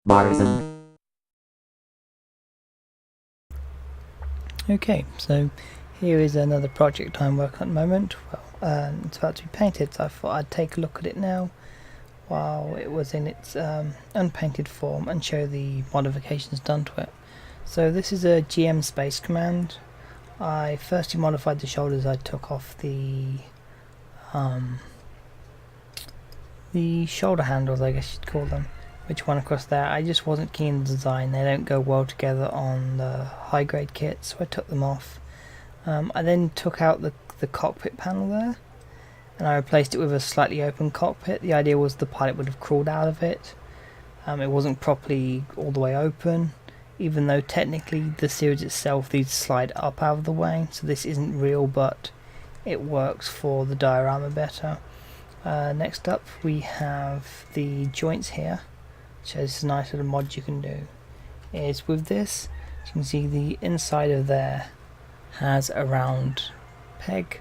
Marzen. Okay, so here is another project I'm working on at the moment. Well, it's about to be painted, so I thought I'd take a look at it now while it was in its unpainted form and show the modifications done to it. So this is a GM Space Command. I firstly modified the shoulders. I took off the shoulder handles, I guess you'd call them, which went across there. I just wasn't keen on the design. They don't go well together on the high grade kit, so I took them off. I then took out the cockpit panel there and I replaced it with a slightly open cockpit. The idea was the pilot would have crawled out of it. It wasn't properly all the way open, even though technically the series itself needs to slide up out of the way, so this isn't real, but it works for the diorama better. Next up we have the joints here, which is a nice little mod you can do. Is with this, you can see the inside of there has a round peg.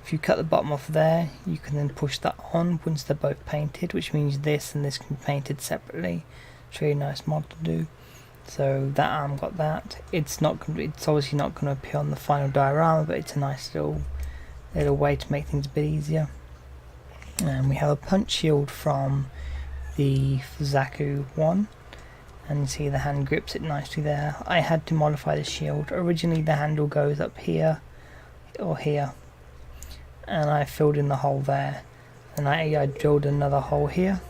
If you cut the bottom off there, you can then push that on once they're both painted, which means this and this can be painted separately. It's a really nice mod to do. So that arm got that. It's obviously not going to appear on the final diorama, but it's a nice little way to make things a bit easier. And we have a punch shield from the HGUC one, and you see the hand grips it nicely there. I had to modify the shield. Originally the handle goes up here or here, and I filled in the hole there, and I drilled another hole here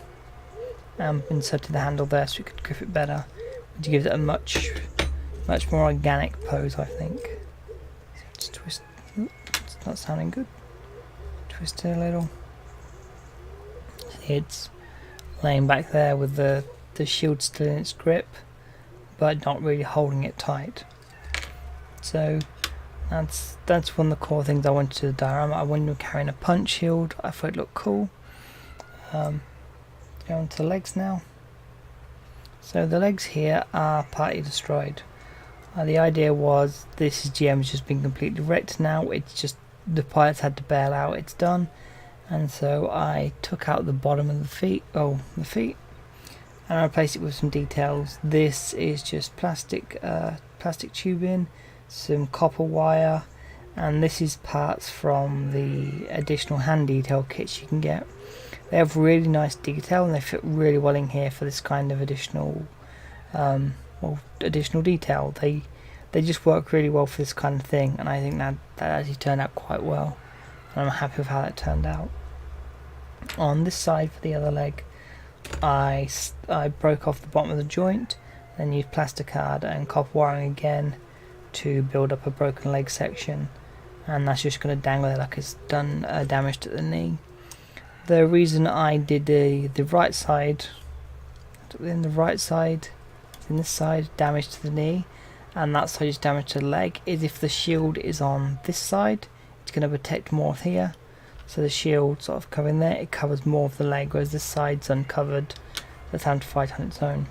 and inserted the handle there so we could grip it better, which gives it a much more organic pose, I think. Let's twist. It's not sounding good. Twist it a little. It's laying back there with the shield still in its grip, but not really holding it tight. So that's one of the core things I wanted to the diorama. I wanted to carry a punch shield. I thought it looked cool. Go on to the legs now. So the legs here are partly destroyed. The idea was this GM's just been completely wrecked now. It's just the pilots had to bail out. It's done. And so I took out the bottom of the feet, and I replaced it with some details. This is just plastic tubing, some copper wire, and this is parts from the additional hand detail kits you can get. They have really nice detail and they fit really well in here for this kind of additional detail. They just work really well for this kind of thing, and I think that actually turned out quite well, and I'm happy with how that turned out. On this side for the other leg, I broke off the bottom of the joint, then used plasticard and copper wiring again to build up a broken leg section, and that's just going to dangle there like it's done damage to the knee. The reason I did the right side, in this side damage to the knee, and that side is damage to the leg, is if the shield is on this side, it's going to protect more here. So the shield sort of covering there, it covers more of the leg, whereas this side's uncovered. That's time to fight on its own.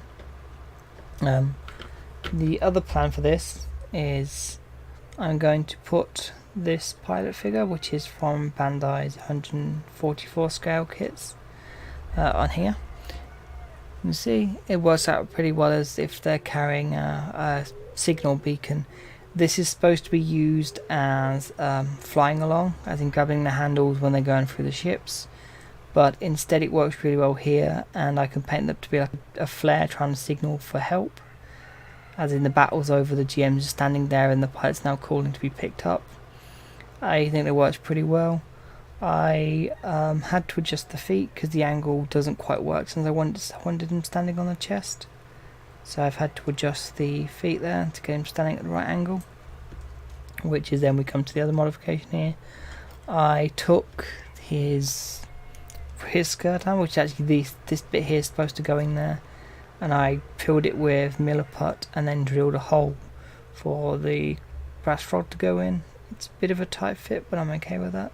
The other plan for this is I'm going to put this pilot figure, which is from Bandai's 144 scale kits, on here. You can see it works out pretty well as if they're carrying a signal beacon. This is supposed to be used as flying along, as in grabbing the handles when they're going through the ships, but instead it works really well here, and I can paint them to be like a flare trying to signal for help, as in the battle's over, the GM's just standing there and the pilot's now calling to be picked up. I think it works pretty well. I had to adjust the feet because the angle doesn't quite work since I wanted him standing on the chest. So I've had to adjust the feet there to get him standing at the right angle, which is then we come to the other modification here. I took his skirt arm, which actually this bit here is supposed to go in there, and I filled it with Miller putt and then drilled a hole for the brass rod to go in. It's a bit of a tight fit, but I'm okay with that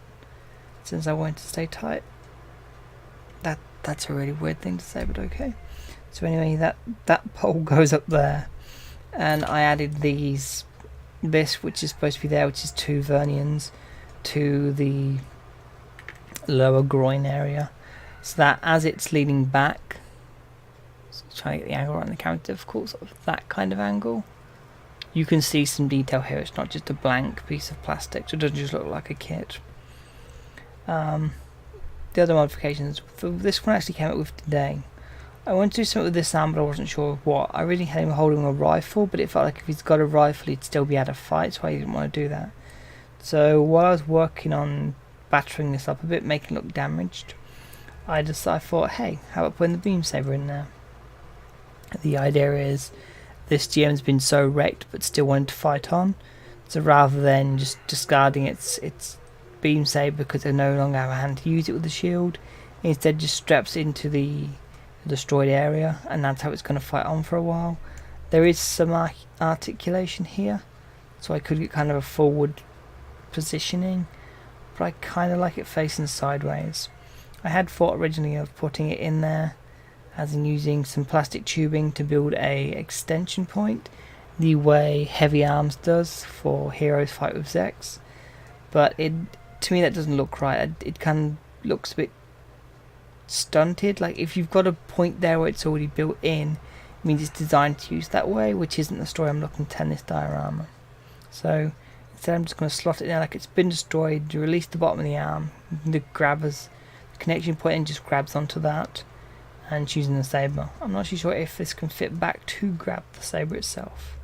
since I wanted to stay tight. That's a really weird thing to say, but okay. So anyway, that pole goes up there, and I added this which is supposed to be there, which is 2 vernions to the lower groin area, so that as it's leaning back, So trying to get the angle around the camera is difficult, sort of that kind of angle. You can see some detail here, it's not just a blank piece of plastic, so it doesn't just look like a kit. The other modifications, for this one I actually came up with today. I wanted to do something with this arm, but I wasn't sure what. I really had him holding a rifle, but it felt like if he's got a rifle he'd still be able to fight, so I didn't want to do that. So while I was working on battering this up a bit, making it look damaged, I thought, hey, how about putting the beam saber in there? The idea is this GM's been so wrecked but still wanted to fight on, so rather than just discarding its beam saber because they no longer have a hand to use it with the shield, instead just straps into the destroyed area, and that's how it's going to fight on for a while. There is some articulation here, so I could get kind of a forward positioning, but I kind of like it facing sideways. I had thought originally of putting it in there, as in using some plastic tubing to build a extension point, the way Heavy Arms does for Heroes Fight with Zex, but to me that doesn't look right. It kind of looks a bit stunted. Like if you've got a point there where it's already built in, it means it's designed to use that way, which isn't the story I'm looking to tell in this diorama. So instead I'm just going to slot it in like it's been destroyed, release the bottom of the arm, the connection point, and just grabs onto that, and choosing the saber. I'm not actually sure if this can fit back to grab the saber itself.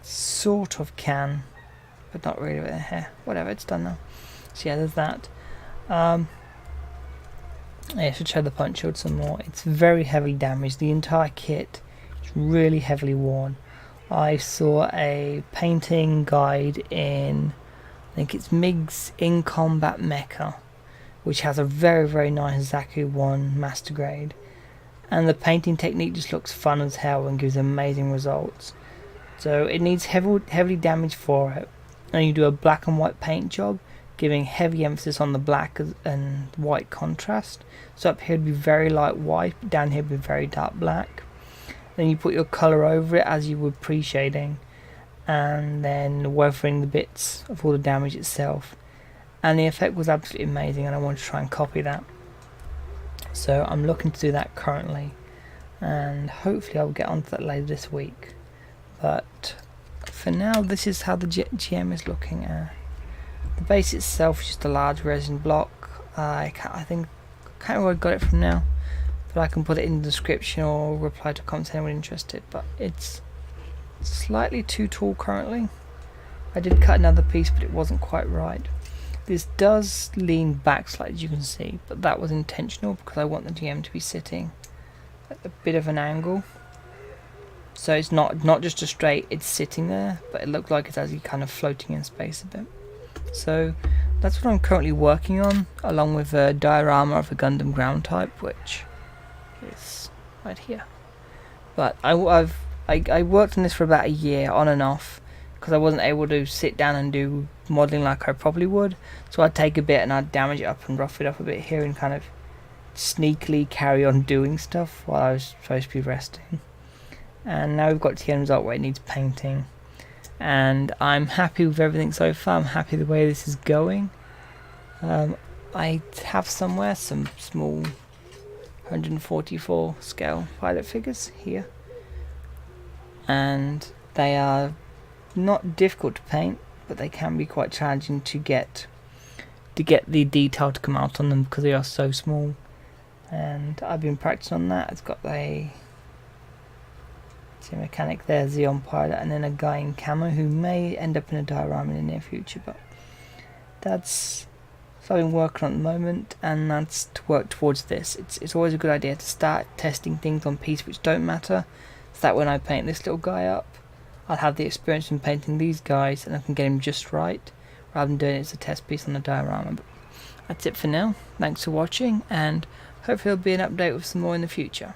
Sort of can, but not really with the hair. Whatever, it's done now. So yeah, there's that. I should show the punch shield some more. It's very heavily damaged. The entire kit is really heavily worn. I saw a painting guide in, I think it's MiG's In Combat Mecha, which has a very nice Zaku 1 master grade, and the painting technique just looks fun as hell and gives amazing results. So it needs heavily damaged for it, and you do a black and white paint job, giving heavy emphasis on the black and white contrast. So up here would be very light white, down here would be very dark black. Then you put your colour over it as you would pre-shading, and then weathering the bits of all the damage itself. And the effect was absolutely amazing, and I want to try and copy that. So I'm looking to do that currently, and hopefully I'll get onto that later this week. But for now, this is how the GM is looking at. The base itself is just a large resin block. I can't remember where I got it from now, but I can put it in the description or reply to comments anyone interested. But it's slightly too tall currently. I did cut another piece, but it wasn't quite right. This does lean back slightly, as you can see, but that was intentional because I want the GM to be sitting at a bit of an angle. So it's not just a straight, it's sitting there, but it looked like it's actually kind of floating in space a bit. So that's what I'm currently working on, along with a diorama of a Gundam ground type, which is right here. But I worked on this for about a year on and off, because I wasn't able to sit down and do modelling like I probably would. So I'd take a bit and I'd damage it up and rough it up a bit here and kind of sneakily carry on doing stuff while I was supposed to be resting. And now we've got to the end result where it needs painting. And I'm happy with everything so far. I'm happy the way this is going. I have somewhere some small 144 scale pilot figures here, and they are not difficult to paint, but they can be quite challenging to get the detail to come out on them because they are so small. And I've been practicing on that. It's got a mechanic there, Xeon pilot, and then a guy in camo who may end up in a diorama in the near future. But that's what I've been working on at the moment, and that's to work towards this. It's always a good idea to start testing things on pieces which don't matter, so that when I paint this little guy up, I'll have the experience in painting these guys and I can get him just right, rather than doing it as a test piece on the diorama. But that's it for now. Thanks for watching, and hopefully there'll be an update with some more in the future.